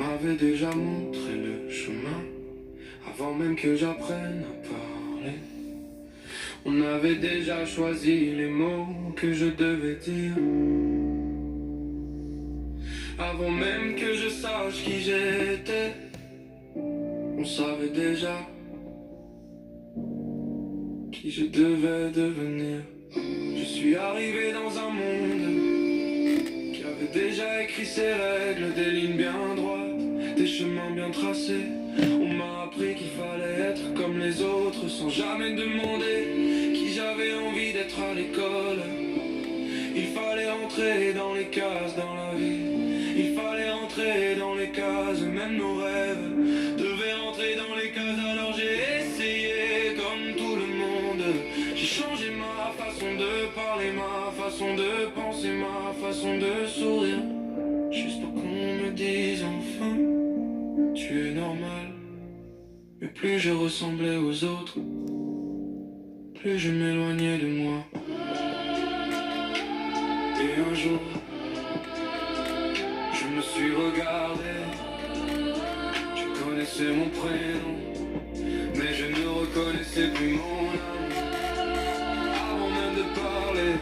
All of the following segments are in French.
m'avait déjà montré le chemin, avant même que j'apprenne à parler. On avait déjà choisi les mots que je devais dire, avant même que je sache qui j'étais. On savait déjà qui je devais devenir. Je suis arrivé dans un monde qui avait déjà écrit ses règles, des lignes bien droites, des chemins bien tracés. On m'a appris qu'il fallait être comme les autres sans jamais demander qui j'avais envie d'être à l'école. Il fallait entrer dans les cases dans la vie, il fallait entrer dans les cases, même nos rêves devaient entrer dans les cases. Alors j'ai essayé comme tout le monde, j'ai changé ma façon de parler, ma façon de penser, ma façon de sourire, juste pour qu'on me dise enfin tu es normal. Mais plus je ressemblais aux autres, plus je m'éloignais de moi. Et un jour, je me suis regardé, je connaissais mon prénom, mais je ne reconnaissais plus mon âme. Avant même de parler,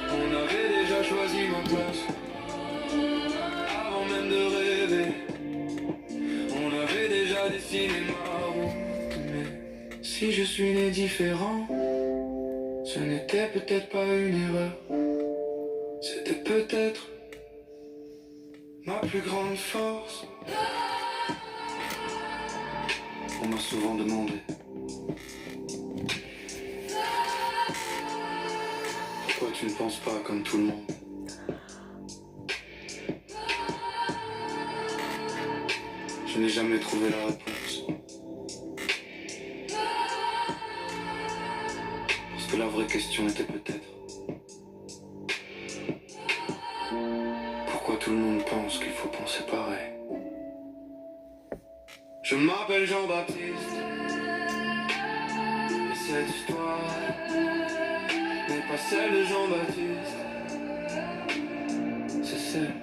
on avait déjà choisi ma place. Avant même de rêver, on avait déjà dessiné ma route. Mais si je suis né différent, ce n'était peut-être pas une erreur. C'était peut-être ma plus grande force. On m'a souvent demandé pourquoi tu ne penses pas comme tout le monde. Je n'ai jamais trouvé la réponse. Parce que la vraie question était peut-être pourquoi tout le monde pense qu'il faut penser pareil. Je m'appelle Jean-Baptiste, et cette histoire n'est pas celle de Jean-Baptiste, c'est celle